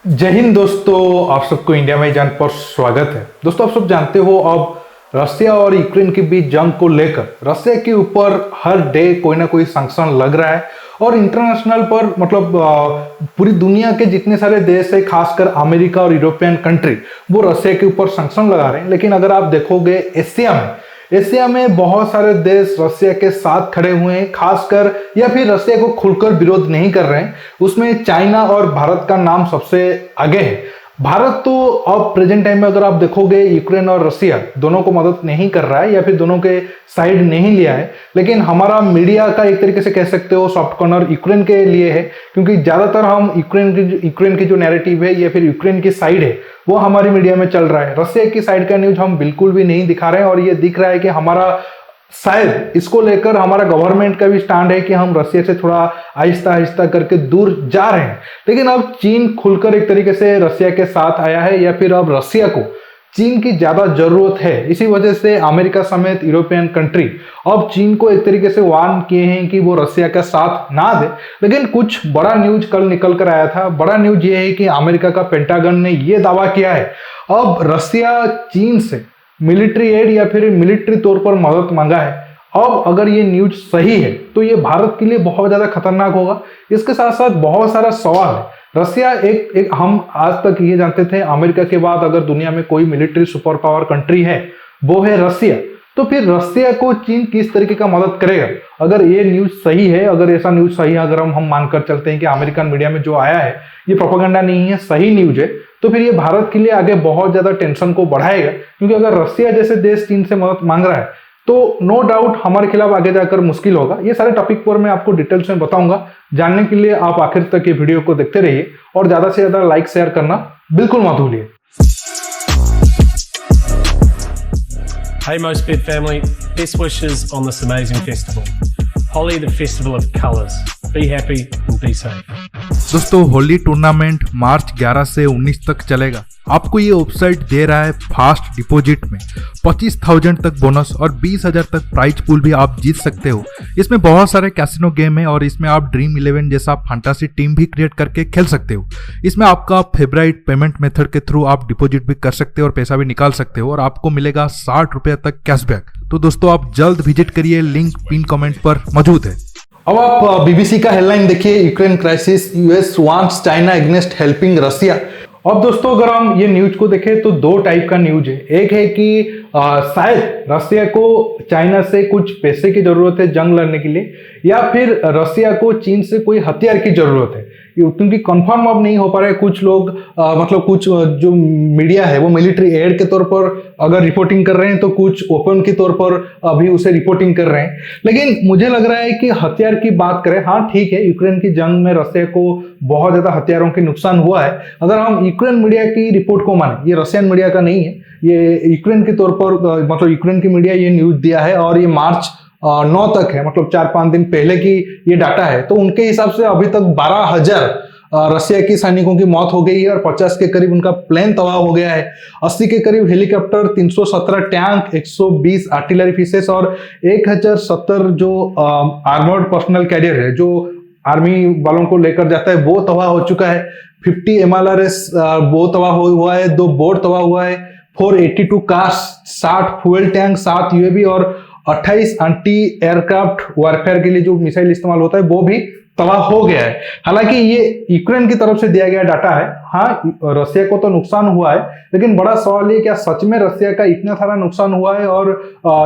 जय हिंद दोस्तों, आप सबको इंडिया में जान पर स्वागत है। दोस्तों, आप सब जानते हो अब रसिया और यूक्रेन के बीच जंग को लेकर रसिया के ऊपर हर डे कोई ना कोई सैंक्शन लग रहा है और इंटरनेशनल पर पूरी दुनिया के जितने सारे देश है, खासकर अमेरिका और यूरोपियन कंट्री, वो रसिया के ऊपर सैंक्शन लगा रहे हैं। लेकिन अगर आप देखोगे एशिया में बहुत सारे देश रसिया के साथ खड़े हुए हैं, खासकर या फिर रसिया को खुलकर विरोध नहीं कर रहे हैं। उसमें चाइना और भारत का नाम सबसे आगे है। भारत तो अब प्रेजेंट टाइम में अगर आप देखोगे यूक्रेन और रसिया दोनों को मदद नहीं कर रहा है या फिर दोनों के साइड नहीं लिया है। लेकिन हमारा मीडिया का एक तरीके से कह सकते हो सॉफ्ट कॉर्नर यूक्रेन के लिए है, क्योंकि ज्यादातर हम यूक्रेन की जो नैरेटिव है या फिर यूक्रेन की साइड है वो हमारी मीडिया में चल रहा है। रसिया की साइड का न्यूज हम बिल्कुल भी नहीं दिखा रहे हैं और ये दिख रहा है कि हमारा शायद इसको लेकर हमारा गवर्नमेंट का भी स्टैंड है कि हम रसिया से थोड़ा आहिस्ता आहिस्ता करके दूर जा रहे हैं। लेकिन अब चीन खुलकर एक तरीके से रसिया के साथ आया है या फिर अब रसिया को चीन की ज्यादा जरूरत है। इसी वजह से अमेरिका समेत यूरोपियन कंट्री अब चीन को एक तरीके से वार्न किए हैं कि वो रसिया का साथ ना दे। लेकिन कुछ बड़ा न्यूज कल निकल कर आया था। बड़ा न्यूज ये है कि अमेरिका का पेंटागन ने ये दावा किया है अब रसिया चीन से मिलिट्री एड या फिर मिलिट्री तौर पर मदद मांगा है। अब अगर ये न्यूज सही है तो ये भारत के लिए बहुत ज्यादा खतरनाक होगा। इसके साथ साथ बहुत सारा सवाल है। रसिया एक हम आज तक ये जानते थे अमेरिका के बाद अगर दुनिया में कोई मिलिट्री सुपर पावर कंट्री है वो है रसिया। तो फिर रसिया को चीन किस तरीके का मदद करेगा? अगर ये न्यूज सही है, अगर ऐसा न्यूज सही है, अगर हम मानकर चलते हैं कि अमेरिकन मीडिया में जो आया है ये प्रोपेगेंडा नहीं है, सही न्यूज है, तो फिर ये भारत के लिए आगे बहुत ज्यादा टेंशन को बढ़ाएगा। क्योंकि अगर रसिया जैसे देश चीन से मदद मांग रहा है तो नो डाउट हमारे खिलाफ आगे जाकर मुश्किल होगा। ये सारे टॉपिक पर मैं आपको डिटेल्स में बताऊंगा। जानने के लिए आप आखिर तक ये वीडियो को देखते रहिए और ज्यादा से ज्यादा लाइक शेयर करना बिल्कुल मत भूलिए। Hey Mostbid family, best wishes on this amazing festival. Holi, the festival of colours. Be happy and be safe. दोस्तों, होली टूर्नामेंट मार्च 11 से 19 तक चलेगा। आपको ये वेबसाइट दे रहा है फास्ट डिपॉजिट में 25,000 तक बोनस और 20,000 तक प्राइज पूल भी आप जीत सकते हो। इसमें बहुत सारे कैसीनो गेम है और इसमें आप ड्रीम 11 जैसा फैंटेसी टीम भी क्रिएट करके खेल सकते हो। इसमें आपका फेवरेट पेमेंट मेथड के थ्रू आप डिपॉजिट भी कर सकते हो और पैसा भी निकाल सकते हो और आपको मिलेगा 60 रुपये तक कैशबैक। तो दोस्तों, आप जल्द विजिट करिए, लिंक पिन कमेंट पर मौजूद है। अब आप बीबीसी का हेडलाइन देखिए, Ukraine crisis, US wants China against helping Russia. अब दोस्तों, अगर हम ये न्यूज को देखें तो दो टाइप का न्यूज है। एक है कि शायद रसिया को चाइना से कुछ पैसे की जरूरत है जंग लड़ने के लिए, या फिर रसिया को चीन से कोई हथियार की जरूरत है। क्योंकि कंफर्म अब नहीं हो पा रहा है। कुछ लोग कुछ जो मीडिया है वो मिलिट्री एड के तौर पर अगर रिपोर्टिंग कर रहे हैं तो कुछ ओपन के तौर पर अभी उसे रिपोर्टिंग कर रहे हैं। लेकिन मुझे लग रहा है कि हथियार की बात करें, हाँ ठीक है, यूक्रेन की जंग में रसिया को बहुत ज्यादा हथियारों के नुकसान हुआ है। अगर हम यूक्रेन मीडिया की रिपोर्ट को माने, ये रशियन मीडिया का नहीं है, ये यूक्रेन के तौर पर यूक्रेन की मीडिया ये न्यूज दिया है और ये मार्च 9 तक है, 4-5 दिन पहले की ये डाटा है। तो उनके हिसाब से अभी तक 12,000 रसिया की सैनिकों की मौत हो गई है और 50 के करीब उनका प्लेन तबाह हो गया है। 80 के करीब हेलीकॉप्टर, 317 टैंक, 120 आर्टिलरी पीसेस और 1070 जो आर्मर्ड पर्सनल कैरियर है जो आर्मी वालों को लेकर जाता है वो तबाह हो चुका है। 50 MLRS वो तबाह हुआ है, 2 बोट तबाह हुआ है, 482 कार्स, 60 फ्यूल टैंक, 7 यूएवी और 28 एंटी एयरक्राफ्ट वारफेयर के लिए जो मिसाइल इस्तेमाल होता है वो भी तबाह हो गया है। हालांकि ये यूक्रेन की तरफ से दिया गया डाटा है। हाँ, रसिया को तो नुकसान हुआ है, लेकिन बड़ा सवाल ये क्या सच में रसिया का इतना सारा नुकसान हुआ है और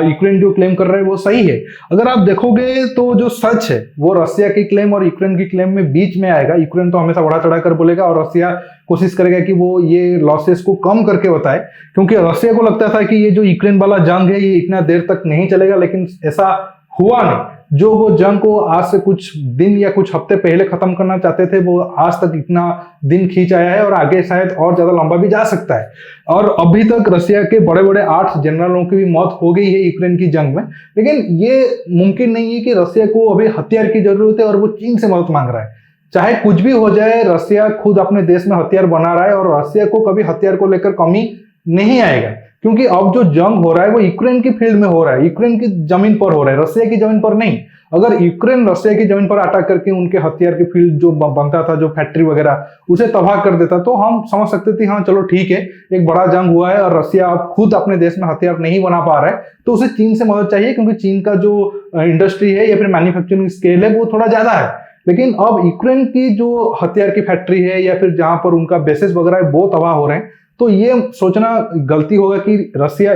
यूक्रेन जो क्लेम कर रहा है वो सही है? अगर आप देखोगे तो जो सच है वो रसिया की क्लेम और यूक्रेन की क्लेम में बीच में आएगा। यूक्रेन तो हमेशा बढ़ा चढ़ा कर बोलेगा और रसिया कोशिश करेगा कि वो ये लॉसेस को कम करके बताए, क्योंकि रसिया को लगता था कि ये जो यूक्रेन वाला जंग है ये इतना देर तक नहीं चलेगा। लेकिन ऐसा हुआ नहीं। जो वो जंग को आज से कुछ दिन या कुछ हफ्ते पहले खत्म करना चाहते थे वो आज तक इतना दिन खींच आया है और आगे शायद और ज्यादा लंबा भी जा सकता है। और अभी तक रसिया के बड़े बड़े 8 जनरलों की भी मौत हो गई है यूक्रेन की जंग में। लेकिन ये मुमकिन नहीं है कि रसिया को अभी हथियार की जरूरत है और वो चीन से मदद मांग रहा है। चाहे कुछ भी हो जाए, रसिया खुद अपने देश में हथियार बना रहा है और रसिया को कभी हथियार को लेकर कमी नहीं आएगा। क्योंकि अब जो जंग हो रहा है वो यूक्रेन की फील्ड में हो रहा है, यूक्रेन की जमीन पर हो रहा है, रसिया की जमीन पर नहीं। अगर यूक्रेन रसिया की जमीन पर अटैक करके उनके हथियार की फील्ड जो बनता था, जो फैक्ट्री वगैरह, उसे तबाह कर देता, तो हम समझ सकते थे हाँ चलो ठीक है, एक बड़ा जंग हुआ है और रसिया अब खुद अपने देश में हथियार नहीं बना पा रहा है, तो उसे चीन से मदद चाहिए, क्योंकि चीन का जो इंडस्ट्री है या फिर मैन्युफैक्चरिंग स्केल है वो थोड़ा ज्यादा है। लेकिन अब यूक्रेन की जो हथियार की फैक्ट्री है या फिर जहां पर उनका बेसिस वगैरह है वो तबाह हो रहे हैं, तो ये सोचना गलती होगा कि रसिया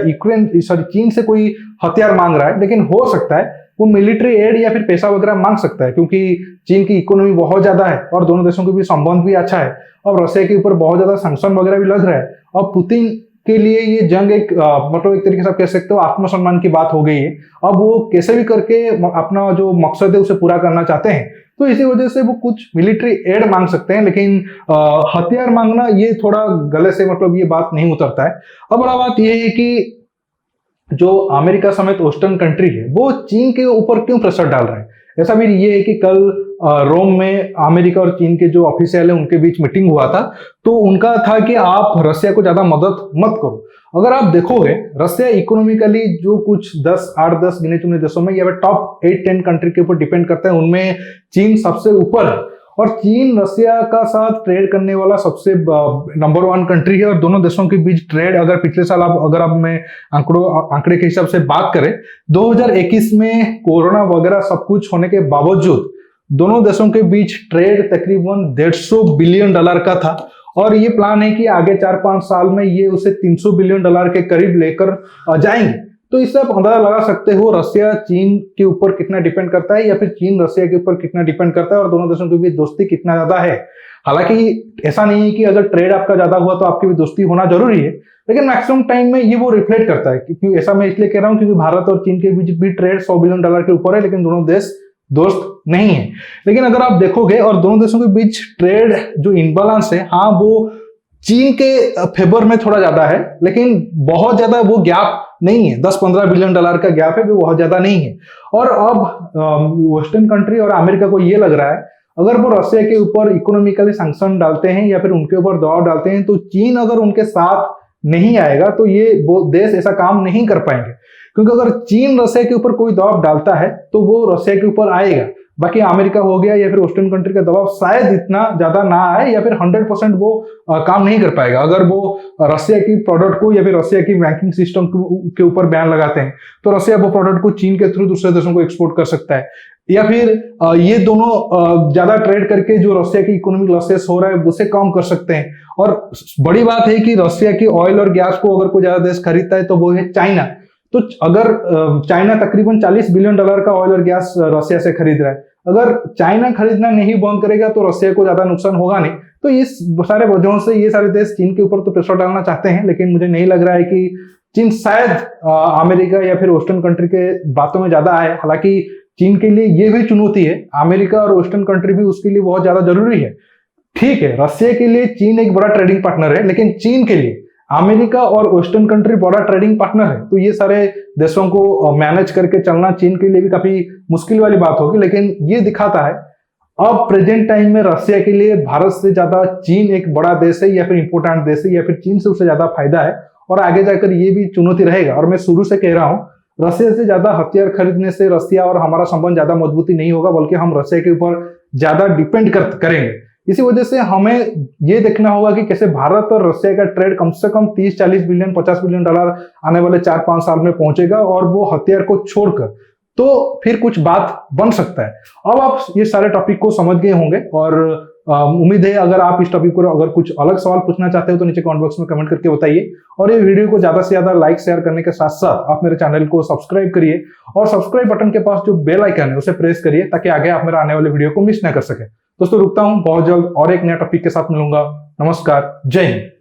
चीन से कोई हथियार मांग रहा है। लेकिन हो सकता है वो मिलिट्री एड या फिर पैसा वगैरह मांग सकता है, क्योंकि चीन की इकोनॉमी बहुत ज्यादा है और दोनों देशों के बीच संबंध भी अच्छा है, और रसिया के ऊपर बहुत ज्यादा सैंक्शन वगैरह भी लग रहा है। और पुतिन के लिए ये जंग एक मतलब एक तरीके से आप कह सकते हो आत्मसम्मान की बात हो गई है। अब वो कैसे भी करके अपना जो मकसद है उसे पूरा करना चाहते हैं, तो इसी वजह से वो कुछ मिलिट्री एड मांग सकते हैं, लेकिन हथियार मांगना ये थोड़ा गले से मतलब ये बात नहीं उतरता है। अब बड़ा बात ये है कि जो अमेरिका समेत वेस्टर्न कंट्री है वो चीन के ऊपर क्यों प्रेशर डाल रहे हैं। ऐसा भी ये है कि कल रोम में अमेरिका और चीन के जो ऑफिशियल है उनके बीच मीटिंग हुआ था, तो उनका था कि आप रसिया को ज्यादा मदद मत करो। अगर आप देखोगे रसिया इकोनॉमिकली जो कुछ 8-10 गिने चुने देशों में या फिर टॉप 8-10 कंट्री के ऊपर डिपेंड करता है, उनमें चीन सबसे ऊपर है, और चीन रसिया का साथ ट्रेड करने वाला सबसे नंबर 1 कंट्री है। और दोनों देशों के बीच ट्रेड अगर पिछले साल अगर मैं आंकड़े के हिसाब से बात करें, 2021 में कोरोना वगैरह सब कुछ होने के बावजूद दोनों देशों के बीच ट्रेड तकरीबन $150 बिलियन का था, और ये प्लान है कि आगे 4-5 साल में ये उसे $300 बिलियन के करीब लेकर जाएंगे। तो इससे आप अंदाजा लगा सकते हो रसिया चीन के ऊपर कितना डिपेंड करता है या फिर चीन रसिया के ऊपर कितना डिपेंड करता है, और दोनों देशों के बीच दोस्ती कितना ज्यादा है। हालांकि ऐसा नहीं है कि अगर ट्रेड आपका ज्यादा हुआ तो आपकी भी दोस्ती होना जरूरी है, लेकिन मैक्सिमम टाइम में ये वो रिफ्लेक्ट करता है। क्योंकि ऐसा मैं इसलिए कह रहा हूँ क्योंकि भारत और चीन के बीच भी ट्रेड $100 बिलियन के ऊपर है, लेकिन दोनों देश दोस्त नहीं है। लेकिन अगर आप देखोगे और दोनों देशों के बीच ट्रेड जो इनबैलेंस है, हाँ वो चीन के फेवर में थोड़ा ज्यादा है, लेकिन बहुत ज्यादा वो गैप नहीं है। $10-15 बिलियन का गैप है, जो बहुत ज्यादा नहीं है। और अब वेस्टर्न कंट्री और अमेरिका को ये लग रहा है अगर वो रसिया के ऊपर इकोनॉमिकली सैंक्शन डालते हैं या फिर उनके ऊपर दबाव डालते हैं, तो चीन अगर उनके साथ नहीं आएगा तो ये वो देश ऐसा काम नहीं कर पाएंगे। क्योंकि अगर चीन रसिया के ऊपर कोई दबाव डालता है तो वो रसिया के ऊपर आएगा। बाकी अमेरिका हो गया या फिर वेस्टर्न कंट्री का दबाव शायद इतना ज्यादा ना आए, या फिर 100% वो काम नहीं कर पाएगा। अगर वो रसिया की प्रोडक्ट को या फिर रसिया की बैंकिंग सिस्टम के ऊपर बैन लगाते हैं, तो रसिया वो प्रोडक्ट को चीन के थ्रू दूसरे देशों को एक्सपोर्ट कर सकता है। या फिर ये दोनों ज्यादा ट्रेड करके जो रसिया की इकोनॉमिक लॉसेस हो रहा है उसे कम कर सकते हैं। और बड़ी बात है कि रसिया की ऑयल और गैस को अगर कोई ज्यादा देश खरीदता है तो वो है चाइना। तो अगर चाइना तकरीबन $40 बिलियन का ऑयल और गैस रसिया से खरीद रहा है, अगर चाइना खरीदना नहीं बंद करेगा तो रसिया को ज्यादा नुकसान होगा नहीं। तो इस सारे वजहों से ये सारे देश चीन के ऊपर तो प्रेशर डालना चाहते हैं, लेकिन मुझे नहीं लग रहा है कि चीन शायद अमेरिका या फिर वेस्टर्न कंट्री के बातों में ज्यादा आए। हालांकि चीन के लिए ये भी चुनौती है, अमेरिका और वेस्टर्न कंट्री भी उसके लिए बहुत ज्यादा जरूरी है। ठीक है, रसिया के लिए चीन एक बड़ा ट्रेडिंग पार्टनर है, लेकिन चीन के लिए अमेरिका और वेस्टर्न कंट्री बड़ा ट्रेडिंग पार्टनर है। तो ये सारे देशों को मैनेज करके चलना चीन के लिए भी काफी मुश्किल वाली बात होगी। लेकिन ये दिखाता है अब प्रेजेंट टाइम में रसिया के लिए भारत से ज्यादा चीन एक बड़ा देश है या फिर इंपोर्टेंट देश है, या फिर चीन से उससे ज्यादा फायदा है। और आगे जाकर ये भी चुनौती रहेगा। और मैं शुरू से कह रहा हूं, रसिया से ज्यादा हथियार खरीदने से रसिया और हमारा संबंध ज्यादा मजबूती नहीं होगा, बल्कि हम रसिया के ऊपर ज्यादा डिपेंड करेंगे। इसी वजह से हमें ये देखना होगा कि कैसे भारत और रसिया का ट्रेड कम से कम $30-40 बिलियन $50 बिलियन आने वाले 4-5 साल में पहुंचेगा, और वो हथियार को छोड़कर तो फिर कुछ बात बन सकता है। अब आप ये सारे टॉपिक को समझ गए होंगे, और उम्मीद है अगर आप इस टॉपिक पर अगर कुछ अलग सवाल पूछना चाहते हो तो नीचे कमेंट बॉक्स में कमेंट करके बताइए। और ये वीडियो को ज्यादा से ज्यादा लाइक शेयर करने के साथ साथ आप मेरे चैनल को सब्सक्राइब करिए, और सब्सक्राइब बटन के पास जो बेल आइकन है उसे प्रेस करिए, ताकि आगे आप मेरे आने वाले वीडियो को मिस न कर सके। दोस्तों रुकता हूं, बहुत जल्द और एक नया टॉपिक के साथ मिलूंगा। नमस्कार, जय हिंद।